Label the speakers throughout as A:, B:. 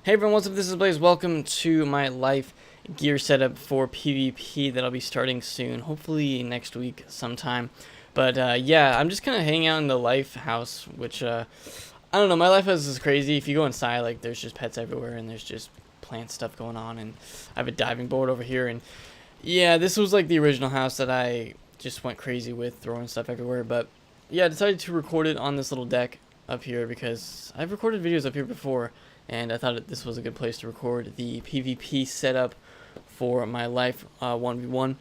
A: Hey everyone, what's up? This is Blaze. Welcome to my life gear setup for PvP that I'll be starting soon, hopefully next week sometime. But yeah, I'm just kind of hanging out in the life house, which I don't know. My life house is crazy. If you go inside, like there's just pets everywhere and there's just plant stuff going on, and I have a diving board over here. And yeah, this was like the original house that I just went crazy with, throwing stuff everywhere. But yeah, I decided to record it on this little deck up here because I've recorded videos up here before, and I thought this was a good place to record the PvP setup for my life 1v1,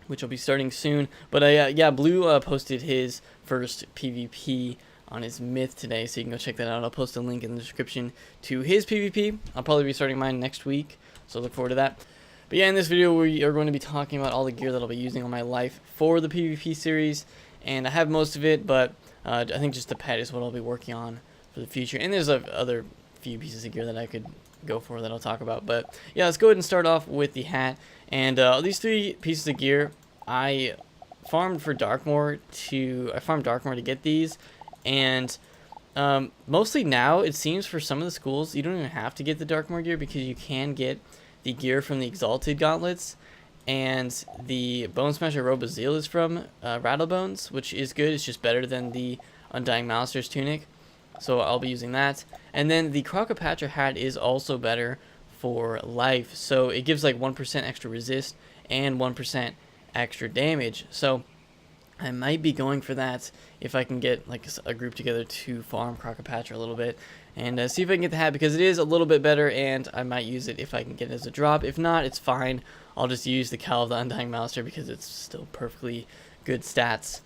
A: which will be starting soon. But yeah, Blue posted his first PvP on his myth today, so you can go check that out. I'll post a link in the description to his PvP. I'll probably be starting mine next week, so look forward to that. But yeah, in this video we are going to be talking about all the gear that I'll be using on my life for the PvP series, and I have most of it, but I think just the pet is what I'll be working on for the future. And there's other few pieces of gear that I could go for that I'll talk about. But yeah, let's go ahead and start off with the hat. And these three pieces of gear, I farmed Darkmoor to get these, and mostly now it seems for some of the schools you don't even have to get the Darkmoor gear, because you can get the gear from the Exalted Gauntlets, and the Bone Smasher Robe of Zeal is from Rattlebones, which is good. It's just better than the Undying Malister's Tunic, so I'll be using that. And then the Crocopatra hat is also better for life, so it gives like 1% extra resist and 1% extra damage. So I might be going for that if I can get like a group together to farm Crocopatra a little bit, and see if I can get the hat, because it is a little bit better, and I might use it if I can get it as a drop. If not, it's fine. I'll just use the Cal of the Undying Malister because it's still perfectly good stats.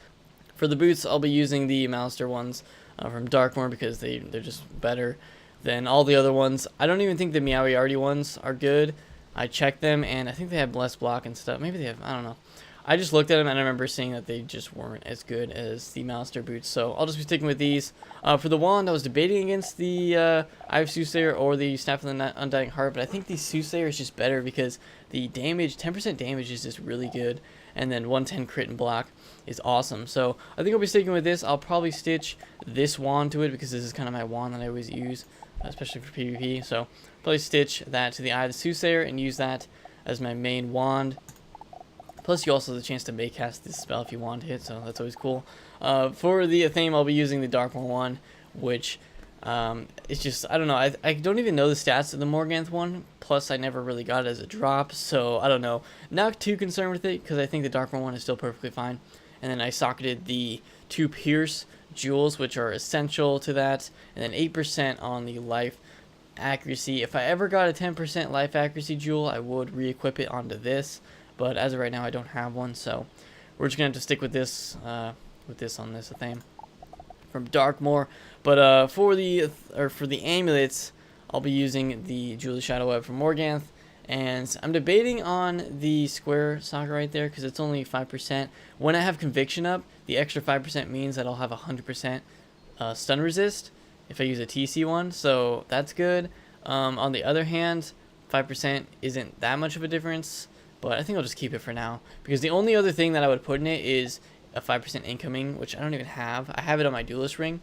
A: For the boots, I'll be using the Malister ones from Darkmoor because they're just better than all the other ones. I don't even think the Meowiarty ones are good. I checked them and I think they have less block and stuff. Maybe they have, I don't know. I just looked at them and I remember seeing that they just weren't as good as the Malister boots, so I'll just be sticking with these. For the wand, I was debating against the Eye of Soothsayer or the Staff of the Undying Heart, but I think the Soothsayer is just better because the damage, 10% damage is just really good, and then 110 crit and block is awesome. So I think I'll be sticking with this. I'll probably stitch this wand to it because this is kind of my wand that I always use, especially for PvP. So probably stitch that to the Eye of the Soothsayer and use that as my main wand. Plus, you also have the chance to Maycast this spell if you want to hit, so that's always cool. For the theme, I'll be using the Darkmoor one, which it's just, I don't know, I don't even know the stats of the Morganth one, plus I never really got it as a drop, so I don't know. Not too concerned with it, because I think the Darkmoor one is still perfectly fine. And then I socketed the 2 Pierce jewels, which are essential to that, and then 8% on the life accuracy. If I ever got a 10% life accuracy jewel, I would re-equip it onto this. But as of right now, I don't have one, so we're just gonna have to stick with this on this theme from Darkmoor. But for the amulets, I'll be using the Jewel of Shadow Web from Morganth, and I'm debating on the square socket right there because it's only 5%. When I have Conviction up, the extra 5% means that I'll have 100% stun resist if I use a TC one, so that's good. On the other hand, 5% isn't that much of a difference, but I think I'll just keep it for now, because the only other thing that I would put in it is a 5% incoming, which I don't even have. I have it on my duelist ring,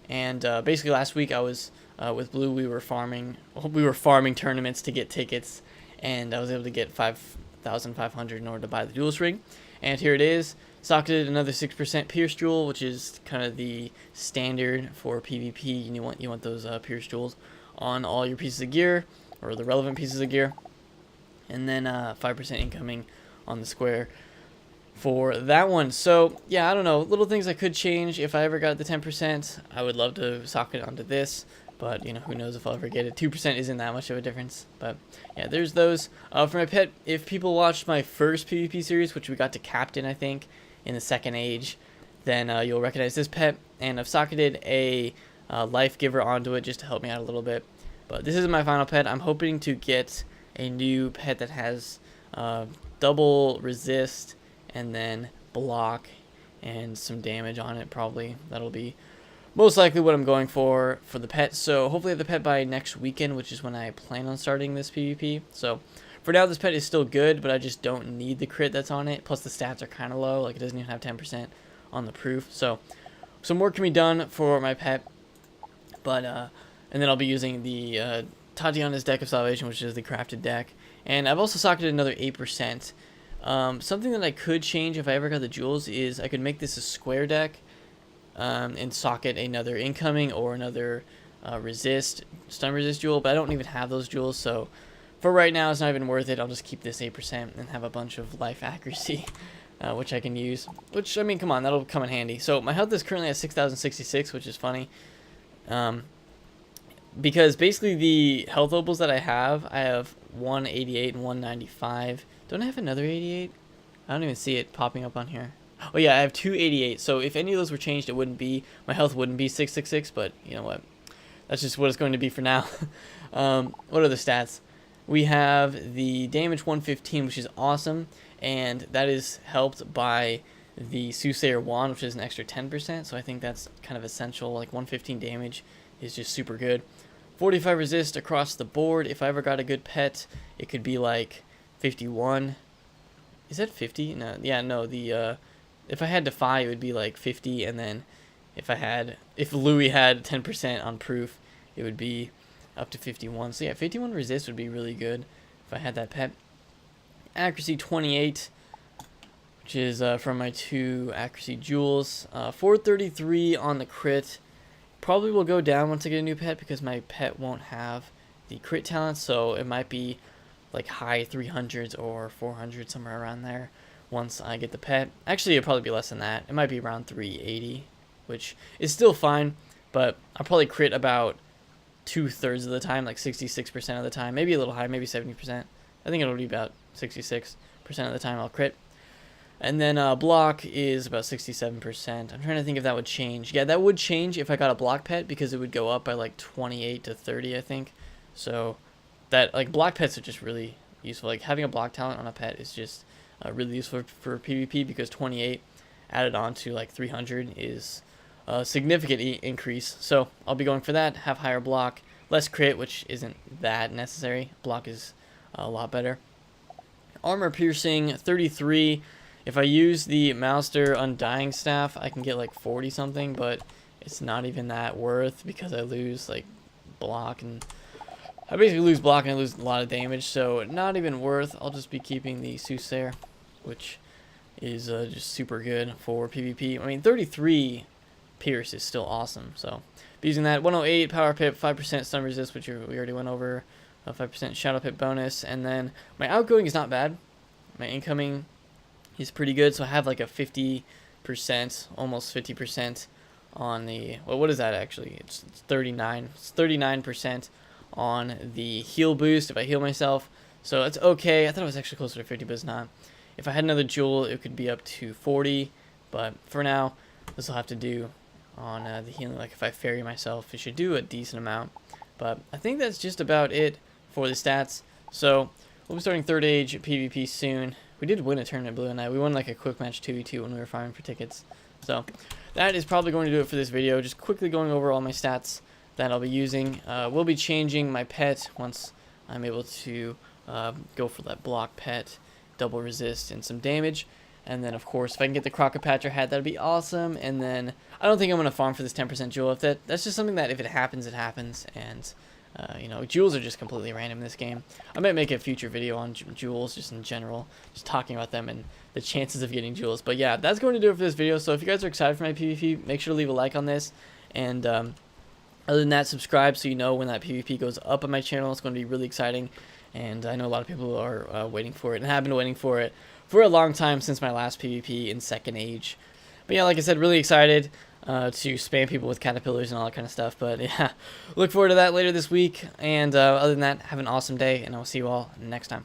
A: and basically last week I was with Blue. We were farming tournaments to get tickets, and I was able to get 5,500 in order to buy the duelist ring. And here it is. Socketed another 6% Pierce Jewel, which is kind of the standard for PvP. You want those Pierce Jewels on all your pieces of gear, or the relevant pieces of gear. And then 5% incoming on the square for that one. So yeah, I don't know, little things I could change. If I ever got the 10%, I would love to socket onto this, but you know, who knows if I'll ever get it. 2% isn't that much of a difference. But yeah, there's those. For my pet, if people watched my first PvP series, which we got to Captain, I think, in the second age, then you'll recognize this pet. And I've socketed a life giver onto it just to help me out a little bit. But this is my final pet. I'm hoping to get a new pet that has double resist and then block and some damage on it. Probably that'll be most likely what I'm going for the pet. So hopefully I have the pet by next weekend, which is when I plan on starting this PvP. So for now, this pet is still good, but I just don't need the crit that's on it. Plus the stats are kind of low, like it doesn't even have 10% on the proof. So some work can be done for my pet, but and then I'll be using the Tatiana's Deck of Salvation, which is the crafted deck. And I've also socketed another 8%. Something that I could change if I ever got the jewels is I could make this a square deck and socket another incoming or another stun resist jewel, but I don't even have those jewels, so for right now it's not even worth it. I'll just keep this 8% and have a bunch of life accuracy, which I can use, which, I mean, come on, that'll come in handy. So my health is currently at 6,066, which is funny, because basically the health opals that I have 188 and 195. Don't I have another 88? I don't even see it popping up on here. Oh yeah, I have 288. So if any of those were changed, my health wouldn't be 666, but you know what? That's just what it's going to be for now. What are the stats? We have the damage 115, which is awesome, and that is helped by the Soothsayer Wand, which is an extra 10%, so I think that's kind of essential. Like 115 damage is just super good. 45 resist across the board. If I ever got a good pet, it could be like 51. Is that 50? No, yeah, no, if I had Defy, it would be like 50, and then if Louis had 10% on proof, it would be up to 51. So yeah, 51 resist would be really good if I had that pet. Accuracy 28, which is from my 2 accuracy jewels. 433 on the crit. Probably will go down once I get a new pet because my pet won't have the crit talent, so it might be like high 300s or 400, somewhere around there once I get the pet. Actually, it'll probably be less than that. It might be around 380, which is still fine, but I'll probably crit about 2/3 of the time, like 66% of the time, maybe a little high, maybe 70%. I think it'll be about 66% of the time I'll crit. And then block is about 67%. I'm trying to think if that would change. Yeah, that would change if I got a block pet, because it would go up by like 28 to 30, I think. So that, like, block pets are just really useful. Like having a block talent on a pet is just really useful for PvP, because 28 added on to like 300 is a significant increase. So I'll be going for that. Have higher block, less crit, which isn't that necessary. Block is a lot better. Armor piercing 33. If I use the Mouster Undying Staff, I can get like 40 something, but it's not even that worth because I lose like block, and I basically lose block and I lose a lot of damage, so not even worth. I'll just be keeping the Soothsayer, which is just super good for PvP. I mean, 33 Pierce is still awesome, so be using that. 108 Power Pip, 5% stun resist, which we already went over, 5% Shadow Pip bonus, and then my outgoing is not bad. My incoming is pretty good, so I have like a 50%, almost 50% on the, well, what is that actually? It's 39. It's 39% on the heal boost if I heal myself, so it's okay. I thought it was actually closer to 50, but it's not. If I had another jewel, it could be up to 40, but for now, this will have to do on the healing. Like if I fairy myself, it should do a decent amount, but I think that's just about it for the stats. So we'll be starting 3rd Age PvP soon. We did win a tournament, Blue and I. We won like a quick match 2v2 when we were farming for tickets. So that is probably going to do it for this video. Just quickly going over all my stats that I'll be using. We'll be changing my pet once I'm able to go for that block pet, double resist, and some damage. And then, of course, if I can get the Crocopatcher hat, that'd be awesome. And then I don't think I'm going to farm for this 10% jewel. If that's just something that if it happens, it happens. And you know, jewels are just completely random in this game. I might make a future video on jewels just in general, just talking about them and the chances of getting jewels. But yeah, that's going to do it for this video. So if you guys are excited for my PvP, make sure to leave a like on this. And other than that, subscribe so you know when that PvP goes up on my channel. It's going to be really exciting. And I know a lot of people are waiting for it and have been waiting for it for a long time since my last PvP in 2nd Age. But yeah, like I said, really excited to spam people with caterpillars and all that kind of stuff. But yeah, look forward to that later this week. And other than that, have an awesome day, and I'll see you all next time.